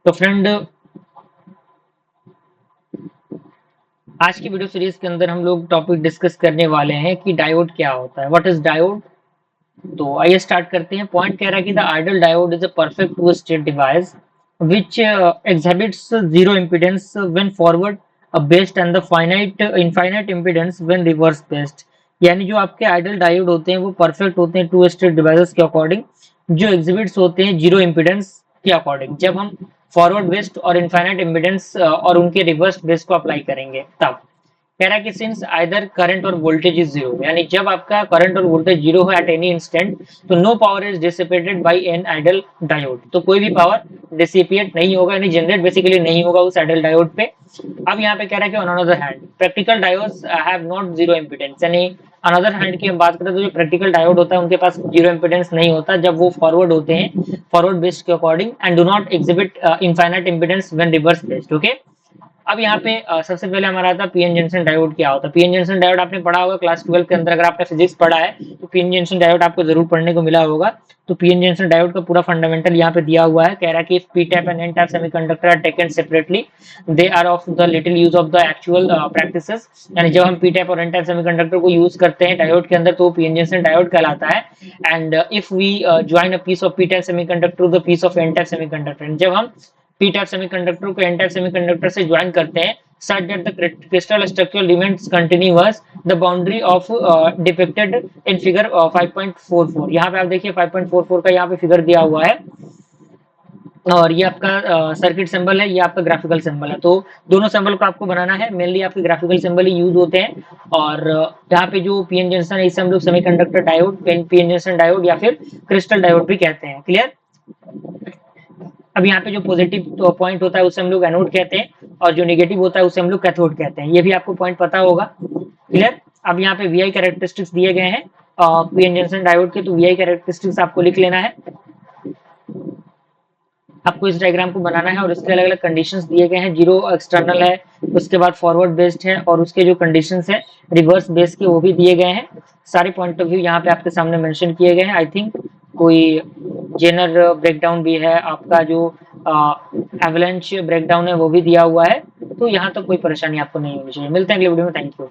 तो फ्रेंड, आज की वीडियो सीरीज के अंदर हम लोग टॉपिक डिस्कस करने वाले हैं कि डायोड क्या होता है, व्हाट इज डायोड। तो आइए स्टार्ट करते हैं। पॉइंट कह रहा है कि the ideal diode is a perfect two state device which exhibits zero impedance when forward based and the finite infinite impedance when reverse based। यानी जो आपके आइडियल डायोड होते हैं वो परफेक्ट होते हैं टू स्टेट डिवाइसेस के अकॉर्डिंग, जो एग्जिबिट्स होते हैं जीरो इम्पीडेंस के अकॉर्डिंग। जब हम फॉरवर्ड बेस्ड और इनफाइनाइट इम्पीडेंस और उनके रिवर्स बेस को अप्लाई करेंगे तब कह रहा है कि सिंस आइदर करंट और वोल्टेज इज जीरो, यानी जब आपका करंट और वोल्टेज जीरो है एट एनी इंस्टेंट, तो no power is dissipated by an ideal diode. तो कोई भी पावर डिसिपिएट नहीं होगा, यानी जनरेट बेसिकली नहीं होगा उस आइडल डायोड पे। अब यहाँ पे कह रहा है कि on another hand practical diodes have not zero impedance, यानी अनदर हैंड की हम बात करें तो जो प्रैक्टिकल डायोड होता है उनके पास जीरो इम्पीडेंस नहीं होता जब वो फॉरवर्ड होते हैं फॉरवर्ड बेस्ड के according, and do not exhibit infinite impedance when reverse based. Okay. अब यहाँ पे सबसे पहले हमारा आता है पीएन जंक्शन डायोड क्या होता है। पीएन जंक्शन डायोड आपने पढ़ा होगा क्लास 12 के अंदर, अगर आपने फिजिक्स पढ़ा है तो पीएन जंक्शन डायोड आपको जरूर पढ़ने को मिला होगा। तो पीएन जंक्शन डायोड का पूरा फंडामेंटल यहाँ पे दिया हुआ है। कह रहा है कि P type and N type semiconductor are taken separately, they are of the little use of the actual practices. यानी जब हम पी टाइप और एन टाइप सेमीकंडक्टर को यूज करते हैं डायोड के अंदर तो पीएन जंक्शन डायोड कहलाता है। And if we join a piece of P type semiconductor to the piece of N type semiconductor, जब हम पी टाइप सेमीकंडक्टर को एन टाइप सेमीकंडक्टर से ज्वाइन करते हैं such that the crystal structure remains continuous, the boundary of depicted in figure 5.44। यहाँ पे आप देखिए 5.44 का यहाँ पे फिगर दिया हुआ है, और ये आपका सर्किट सिंबल है, ये आपका ग्राफिकल सिंबल है। तो दोनों सिंबल को आपको बनाना है, मेनली आपके ग्राफिकल सिंबल ही यूज होते हैं। और यहाँ पे जो पीएन जंक्शन है इसे हम लोग semiconductor diode, PN junction diode या फिर क्रिस्टल डायोड भी कहते हैं। क्लियर। अब यहाँ पे जो पॉजिटिव पॉइंट होता है उसे हम लोग एनोड कहते हैं, और जो नेगेटिव होता है उसे हम लोग कैथोड कहते हैं। ये भी आपको पॉइंट पता होगा। क्लियर। अब यहाँ पे वीआई कैरेक्टरिस्टिक्स दिए गए हैं पीएन जंक्शन डायोड के, तो वीआई कैरेक्टरिस्टिक्स आपको लिख लेना है। आपको इस डायग्राम को बनाना है और इसके अलग अलग कंडीशंस दिए गए हैं। जीरो एक्सटर्नल है, उसके बाद फॉरवर्ड बेस्ड है, और उसके जो कंडीशंस है रिवर्स बेस के वो भी दिए गए हैं। सारे पॉइंट ऑफ व्यू यहाँ पे आपके सामने मेंशन किए गए हैं। आई थिंक कोई जेनर ब्रेकडाउन भी है, आपका जो एवलेंच ब्रेकडाउन है वो भी दिया हुआ है। तो यहाँ तक कोई परेशानी आपको नहीं होनी चाहिए। मिलते हैं अगले वीडियो में। Thank you.